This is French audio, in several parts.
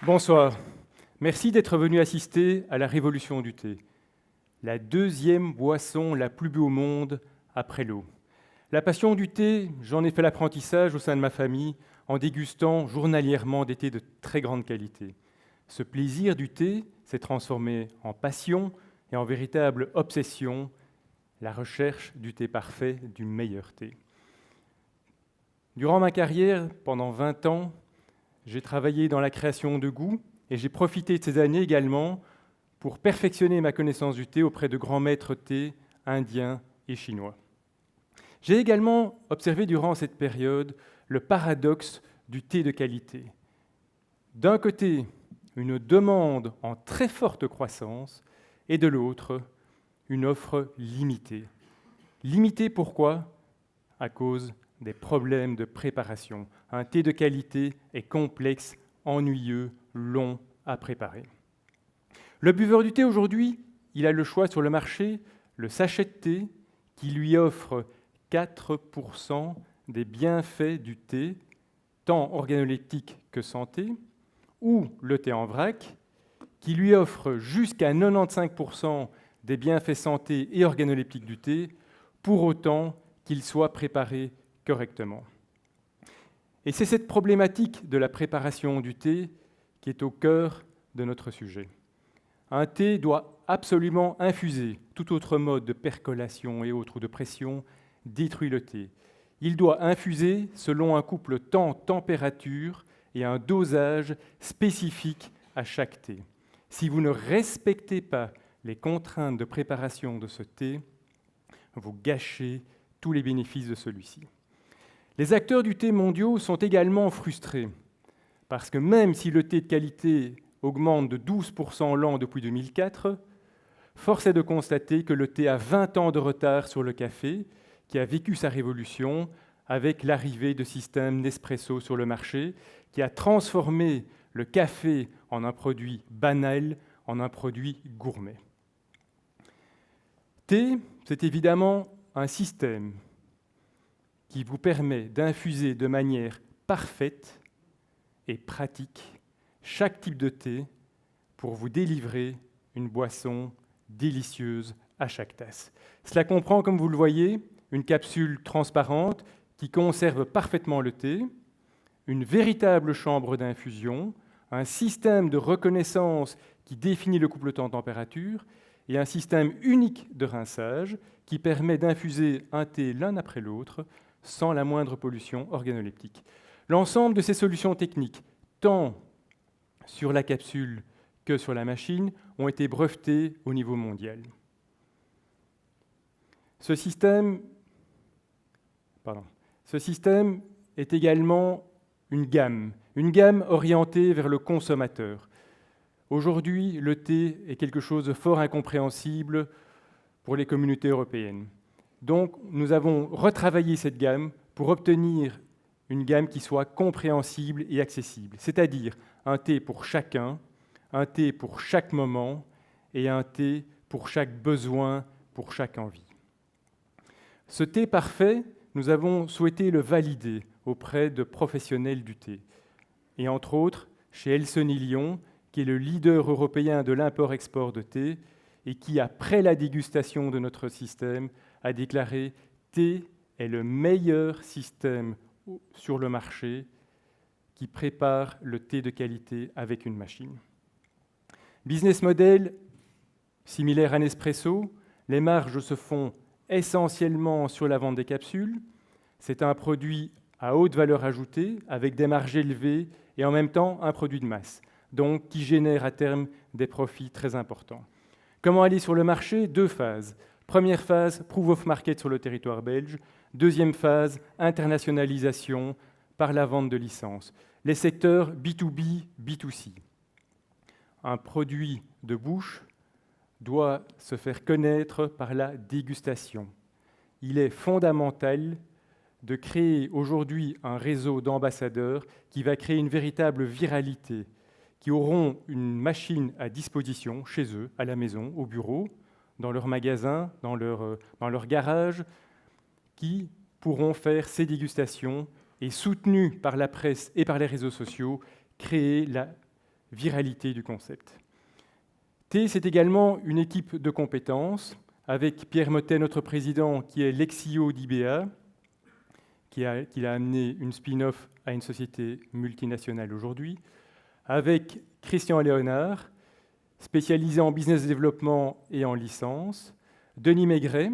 Bonsoir. Merci d'être venu assister à la révolution du thé, la deuxième boisson la plus bue au monde après l'eau. La passion du thé, j'en ai fait l'apprentissage au sein de ma famille en dégustant journalièrement des thés de très grande qualité. Ce plaisir du thé s'est transformé en passion et en véritable obsession, la recherche du thé parfait, du meilleur thé. Durant ma carrière, pendant 20 ans, j'ai travaillé dans la création de goûts et j'ai profité de ces années également pour perfectionner ma connaissance du thé auprès de grands maîtres thé indiens et chinois. J'ai également observé durant cette période le paradoxe du thé de qualité. D'un côté, une demande en très forte croissance et de l'autre, une offre limitée. Limitée pourquoi ? À cause des problèmes de préparation. Un thé de qualité est complexe, ennuyeux, long à préparer. Le buveur du thé aujourd'hui, il a le choix sur le marché, le sachet de thé qui lui offre 4% des bienfaits du thé, tant organoleptique que santé, ou le thé en vrac qui lui offre jusqu'à 95% des bienfaits santé et organoleptiques du thé, pour autant qu'il soit préparé correctement. Et c'est cette problématique de la préparation du thé qui est au cœur de notre sujet. Un thé doit absolument infuser. Tout autre mode de percolation et autres de pression détruit le thé. Il doit infuser selon un couple temps-température et un dosage spécifique à chaque thé. Si vous ne respectez pas les contraintes de préparation de ce thé, vous gâchez tous les bénéfices de celui-ci. Les acteurs du thé mondiaux sont également frustrés, parce que même si le thé de qualité augmente de 12% l'an depuis 2004, force est de constater que le thé a 20 ans de retard sur le café, qui a vécu sa révolution avec l'arrivée de systèmes Nespresso sur le marché, qui a transformé le café en un produit banal, en un produit gourmet. Thé, c'est évidemment un système qui vous permet d'infuser de manière parfaite et pratique chaque type de thé pour vous délivrer une boisson délicieuse à chaque tasse. Cela comprend, comme vous le voyez, une capsule transparente qui conserve parfaitement le thé, une véritable chambre d'infusion, un système de reconnaissance qui définit le couple temps-température et un système unique de rinçage qui permet d'infuser un thé l'un après l'autre sans la moindre pollution organoleptique. L'ensemble de ces solutions techniques, tant sur la capsule que sur la machine, ont été brevetées au niveau mondial. Ce système est également une gamme orientée vers le consommateur. Aujourd'hui, le thé est quelque chose de fort incompréhensible pour les communautés européennes. Donc, nous avons retravaillé cette gamme pour obtenir une gamme qui soit compréhensible et accessible, c'est-à-dire un thé pour chacun, un thé pour chaque moment et un thé pour chaque besoin, pour chaque envie. Ce thé parfait, nous avons souhaité le valider auprès de professionnels du thé, et entre autres chez Elsoni Lyon, qui est le leader européen de l'import-export de thé, et qui, après la dégustation de notre système, a déclaré « Thé est le meilleur système sur le marché qui prépare le thé de qualité avec une machine ». Business model similaire à Nespresso, les marges se font essentiellement sur la vente des capsules. C'est un produit à haute valeur ajoutée, avec des marges élevées et en même temps un produit de masse, donc qui génère à terme des profits très importants. Comment aller sur le marché ? 2 phases. Première phase, proof of market sur le territoire belge. Deuxième phase, internationalisation par la vente de licences. Les secteurs B2B, B2C. Un produit de bouche doit se faire connaître par la dégustation. Il est fondamental de créer aujourd'hui un réseau d'ambassadeurs qui va créer une véritable viralité, qui auront une machine à disposition chez eux, à la maison, au bureau, dans leur magasin, dans leur garage, qui pourront faire ces dégustations et, soutenus par la presse et par les réseaux sociaux, créer viralité du concept. T, c'est également une équipe de compétences, avec Pierre Mottet, notre président, qui est l'ex-CEO d'IBA, qui a amené une spin-off à une société multinationale aujourd'hui, avec Christian Léonard, spécialisé en business développement et en licence, Denis Maigret,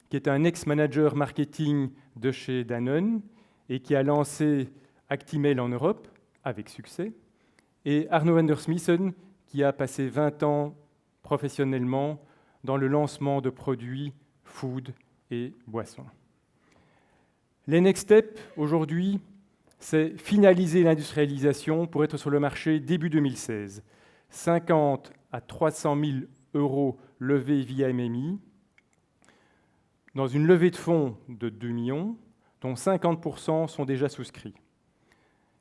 qui est un ex-manager marketing de chez Danone et qui a lancé Actimel en Europe avec succès, et Arno van der Smissen, qui a passé 20 ans professionnellement dans le lancement de produits food et boissons. Les next steps aujourd'hui, c'est finaliser l'industrialisation pour être sur le marché début 2016. 50 à 300 000 euros levés via MMI, dans une levée de fonds de 2 millions, dont 50% sont déjà souscrits.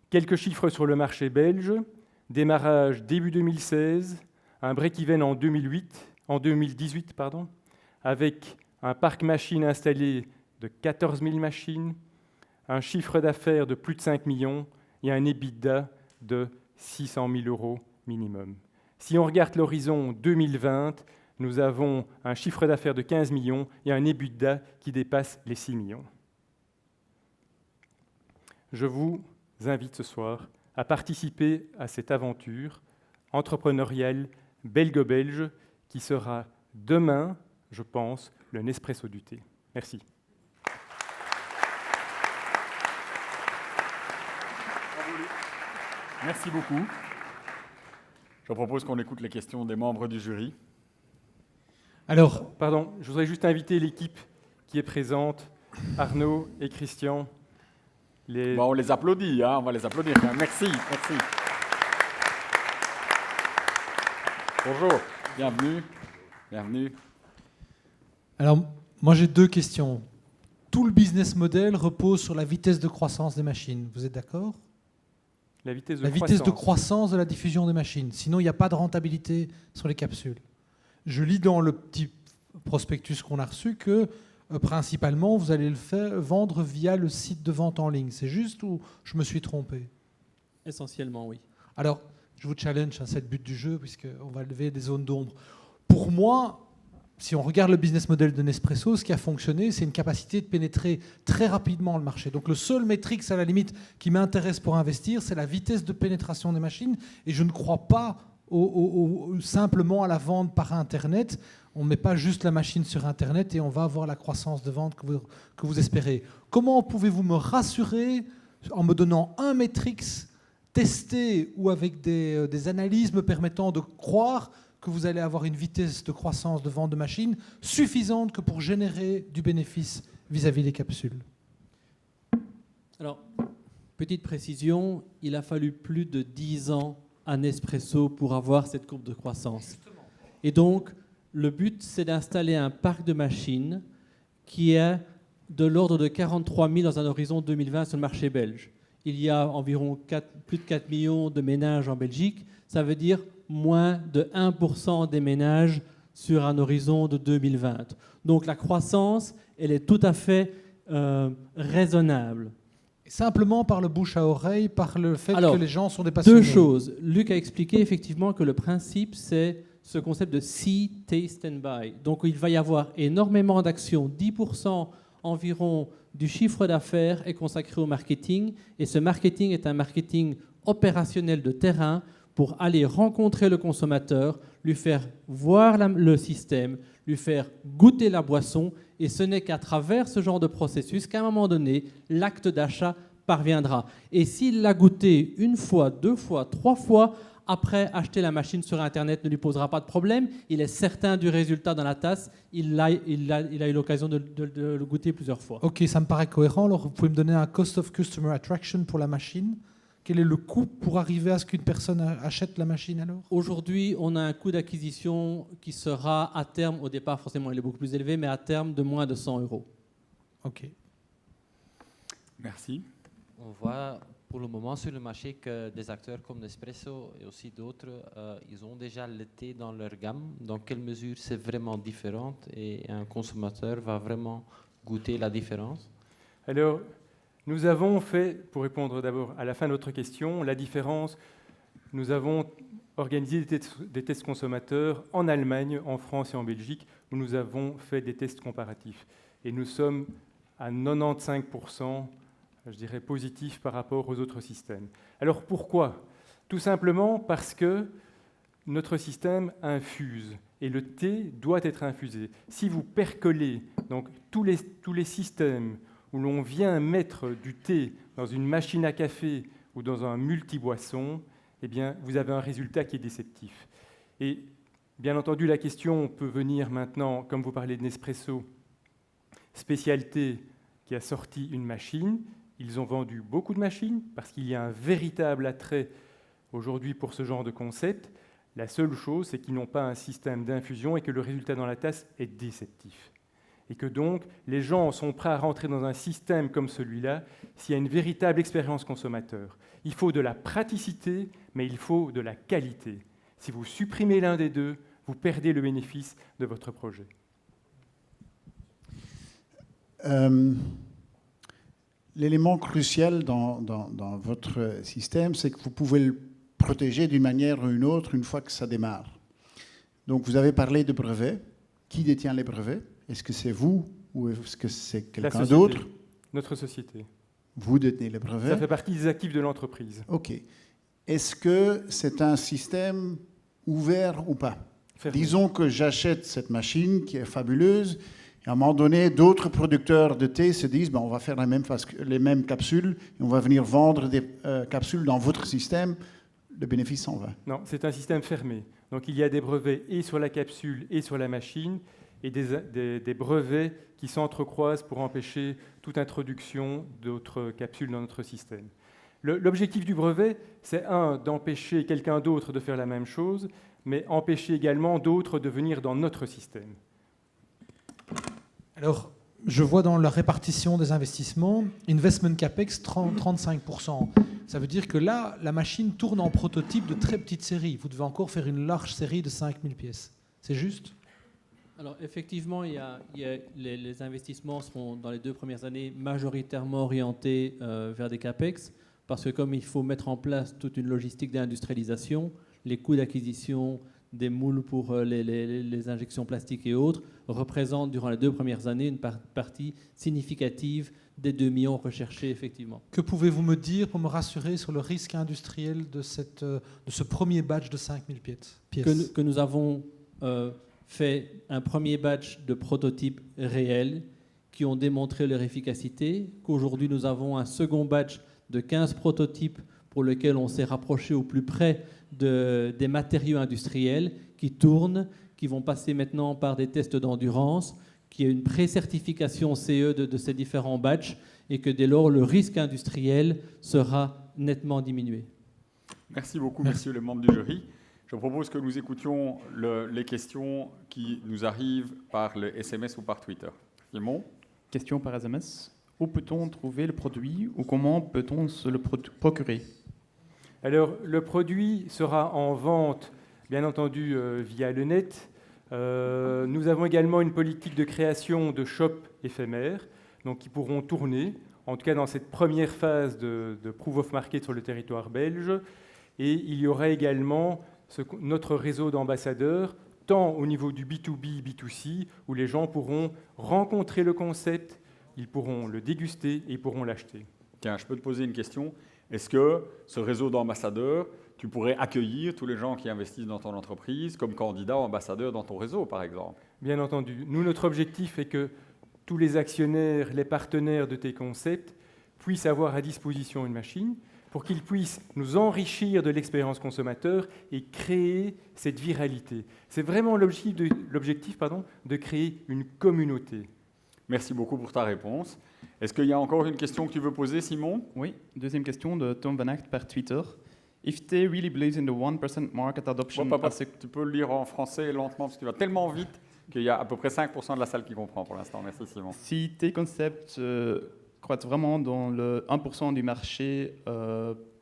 Quelques chiffres sur le marché belge, démarrage début 2016, un break-even en 2018, avec un parc machine installé de 14 000 machines, un chiffre d'affaires de plus de 5 millions et un EBITDA de 600 000 euros minimum. Si on regarde l'horizon 2020, nous avons un chiffre d'affaires de 15 millions et un EBITDA qui dépasse les 6 millions. Je vous invite ce soir à participer à cette aventure entrepreneuriale belgo-belge qui sera demain, je pense, le Nespresso du thé. Merci. Merci beaucoup. Je propose qu'on écoute les questions des membres du jury. Alors, pardon, je voudrais juste inviter l'équipe qui est présente, Arnaud et Christian. On les applaudit, hein, on va les applaudir. Merci, merci. Bonjour, bienvenue, bienvenue. Alors, moi j'ai 2 questions. Tout le business model repose sur la vitesse de croissance des machines. Vous êtes d'accord ? La vitesse de croissance de la diffusion des machines. Sinon, il n'y a pas de rentabilité sur les capsules. Je lis dans le petit prospectus qu'on a reçu que principalement, vous allez le vendre via le site de vente en ligne. C'est juste ou je me suis trompé ? Essentiellement, oui. Alors, je vous challenge, c'est le but du jeu, puisqu'on va lever des zones d'ombre. Pour moi, si on regarde le business model de Nespresso, ce qui a fonctionné, c'est une capacité de pénétrer très rapidement le marché. Donc le seul métrique, à la limite, qui m'intéresse pour investir, c'est la vitesse de pénétration des machines. Et je ne crois pas simplement à la vente par Internet. On ne met pas juste la machine sur Internet et on va avoir la croissance de vente que vous espérez. Comment pouvez-vous me rassurer en me donnant un métrique testé ou avec des analyses me permettant de croire que vous allez avoir une vitesse de croissance de vente de machines suffisante que pour générer du bénéfice vis-à-vis des capsules ? Alors, petite précision, il a fallu plus de 10 ans à Nespresso pour avoir cette courbe de croissance. Et donc, le but, c'est d'installer un parc de machines qui est de l'ordre de 43 000 dans un horizon 2020 sur le marché belge. Il y a environ plus de 4 millions de ménages en Belgique. Ça veut dire moins de 1% des ménages sur un horizon de 2020. Donc la croissance, elle est tout à fait raisonnable. Simplement par le bouche à oreille, par le fait que les gens sont des passionnés. 2 choses. Luc a expliqué effectivement que le principe, c'est ce concept de see, taste and buy. Donc il va y avoir énormément d'actions, 10% environ du chiffre d'affaires est consacré au marketing, et ce marketing est un marketing opérationnel de terrain pour aller rencontrer le consommateur, lui faire voir le système, lui faire goûter la boisson, et ce n'est qu'à travers ce genre de processus qu'à un moment donné, l'acte d'achat parviendra. Et s'il l'a goûté 1 fois, 2 fois, 3 fois, après acheter la machine sur Internet ne lui posera pas de problème, il est certain du résultat dans la tasse, il a eu l'occasion de le goûter plusieurs fois. Ok, ça me paraît cohérent. Alors vous pouvez me donner un cost of customer attraction pour la machine ? Quel est le coût pour arriver à ce qu'une personne achète la machine alors ? Aujourd'hui, on a un coût d'acquisition qui sera à terme, au départ forcément il est beaucoup plus élevé, mais à terme de moins de 100 €. Ok. Merci. On voit pour le moment sur le marché que des acteurs comme Nespresso et aussi d'autres, ils ont déjà le thé dans leur gamme. Dans quelle mesure c'est vraiment différent et un consommateur va vraiment goûter la différence ? Alors, nous avons fait, pour répondre d'abord à la fin de votre question, la différence nous avons organisé des tests consommateurs en Allemagne, en France et en Belgique, où nous avons fait des tests comparatifs. Et nous sommes à 95%, je dirais, positifs par rapport aux autres systèmes. Alors pourquoi ? Tout simplement parce que notre système infuse, et le thé doit être infusé. Si vous percolez donc, tous les systèmes où l'on vient mettre du thé dans une machine à café ou dans un multi-boisson, eh bien, vous avez un résultat qui est déceptif. Et bien entendu, la question peut venir maintenant, comme vous parlez de Nespresso, Spécialité qui a sorti une machine. Ils ont vendu beaucoup de machines parce qu'il y a un véritable attrait aujourd'hui pour ce genre de concept. La seule chose, c'est qu'ils n'ont pas un système d'infusion et que le résultat dans la tasse est déceptif. Et que donc, les gens sont prêts à rentrer dans un système comme celui-là s'il y a une véritable expérience consommateur. Il faut de la praticité, mais il faut de la qualité. Si vous supprimez l'un des deux, vous perdez le bénéfice de votre projet. L'élément crucial dans votre système, c'est que vous pouvez le protéger d'une manière ou une autre une fois que ça démarre. Donc, vous avez parlé de brevets. Qui détient les brevets ? Est-ce que c'est vous ou est-ce que c'est quelqu'un d'autre ? Notre société. Vous détenez les brevets ? Ça fait partie des actifs de l'entreprise. OK. Est-ce que c'est un système ouvert ou pas ? Fermé. Disons que j'achète cette machine qui est fabuleuse. Et à un moment donné, d'autres producteurs de thé se disent on va faire les mêmes capsules et on va venir vendre des capsules dans votre système. Le bénéfice s'en va. Non, c'est un système fermé. Donc il y a des brevets et sur la capsule et sur la machine et des brevets qui s'entrecroisent pour empêcher toute introduction d'autres capsules dans notre système. L'objectif du brevet, c'est d'empêcher quelqu'un d'autre de faire la même chose, mais empêcher également d'autres de venir dans notre système. Alors, je vois dans la répartition des investissements, investment capex 35%. Ça veut dire que là, la machine tourne en prototype de très petite série. Vous devez encore faire une large série de 5000 pièces. C'est juste ? Alors effectivement, les investissements seront dans les 2 premières années majoritairement orientés vers des capex, parce que comme il faut mettre en place toute une logistique d'industrialisation, les coûts d'acquisition des moules pour les injections plastiques et autres représentent durant les 2 premières années une partie significative des 2 millions recherchés effectivement. Que pouvez-vous me dire pour me rassurer sur le risque industriel de ce premier batch de 5000 pièces ? Que nous avons fait un premier batch de prototypes réels qui ont démontré leur efficacité, qu'aujourd'hui nous avons un second batch de 15 prototypes pour lequel on s'est rapproché au plus près des matériaux industriels qui tournent, qui vont passer maintenant par des tests d'endurance, qu'il y a une pré-certification CE de ces différents batchs et que dès lors le risque industriel sera nettement diminué. Merci beaucoup, messieurs les membres du jury. Je propose que nous écoutions les questions qui nous arrivent par le SMS ou par Twitter. Simon ? Question par SMS. Où peut-on trouver le produit ou comment peut-on se le procurer ? Alors, le produit sera en vente, bien entendu, via le net. Nous avons également une politique de création de shops éphémères, donc qui pourront tourner, en tout cas dans cette première phase de proof of market sur le territoire belge. Et il y aura également notre réseau d'ambassadeurs, tant au niveau du B2B, B2C, où les gens pourront rencontrer le concept, ils pourront le déguster et ils pourront l'acheter. Tiens, je peux te poser une question. Est-ce que ce réseau d'ambassadeurs, tu pourrais accueillir tous les gens qui investissent dans ton entreprise comme candidats ou ambassadeurs dans ton réseau, par exemple ? Bien entendu. Nous, notre objectif est que tous les actionnaires, les partenaires de tes concepts puissent avoir à disposition une machine pour qu'ils puissent nous enrichir de l'expérience consommateur et créer cette viralité. C'est vraiment l'objectif de créer une communauté. Merci beaucoup pour ta réponse. Est-ce qu'il y a encore une question que tu veux poser, Simon ? Oui, deuxième question de Tom Van Acht par Twitter. If they really believes in the 1% market adoption... Tu peux le lire en français lentement parce que tu vas tellement vite qu'il y a à peu près 5% de la salle qui comprend pour l'instant. Merci, Simon. Si tes concepts croient vraiment dans le 1% du marché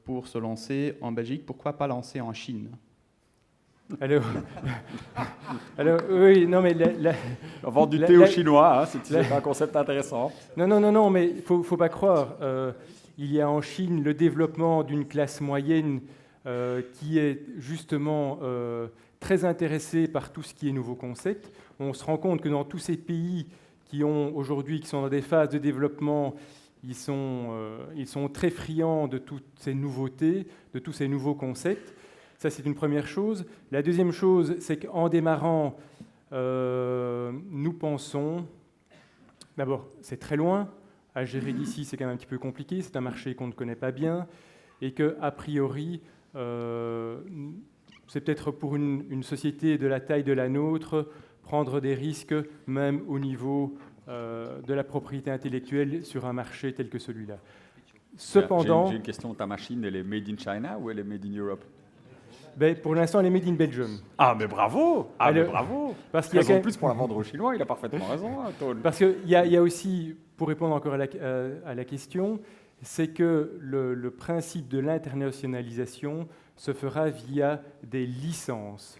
pour se lancer en Belgique, pourquoi pas lancer en Chine ? Alors oui, non mais... Vendre du thé aux Chinois, hein, c'est un concept intéressant. Non, mais il ne faut pas croire. Il y a en Chine le développement d'une classe moyenne qui est justement très intéressé par tout ce qui est nouveau concept. On se rend compte que dans tous ces pays qui sont dans des phases de développement, ils sont très friands de toutes ces nouveautés, de tous ces nouveaux concepts. Ça, c'est une première chose. La deuxième chose, c'est qu'en démarrant, nous pensons, d'abord, c'est très loin. À gérer d'ici, c'est quand même un petit peu compliqué. C'est un marché qu'on ne connaît pas bien. Et qu'a priori, c'est peut-être pour une société de la taille de la nôtre, prendre des risques, même au niveau de la propriété intellectuelle sur un marché tel que celui-là. Cependant, j'ai une question. Ta machine, elle est made in China ou elle est made in Europe? Pour l'instant, elle est made in Belgium. Ah, mais bravo! Bravo! Parce qu'il y a Raison de plus pour la vendre aux Chinois, il a parfaitement raison, Tone. Parce qu'il y a aussi, pour répondre encore à la question, c'est que le principe de l'internationalisation se fera via des licences.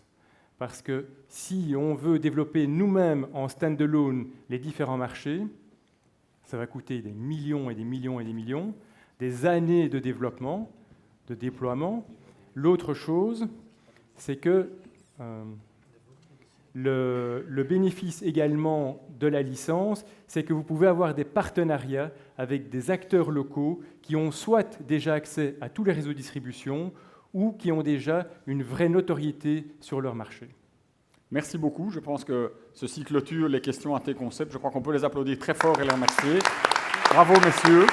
Parce que si on veut développer nous-mêmes en stand-alone les différents marchés, ça va coûter des millions et des millions et des millions, des années de développement, de déploiement. L'autre chose, c'est que le bénéfice également de la licence, c'est que vous pouvez avoir des partenariats avec des acteurs locaux qui ont soit déjà accès à tous les réseaux de distribution ou qui ont déjà une vraie notoriété sur leur marché. Merci beaucoup. Je pense que ceci clôture les questions à tes concepts. Je crois qu'on peut les applaudir très fort et les remercier. Bravo, messieurs.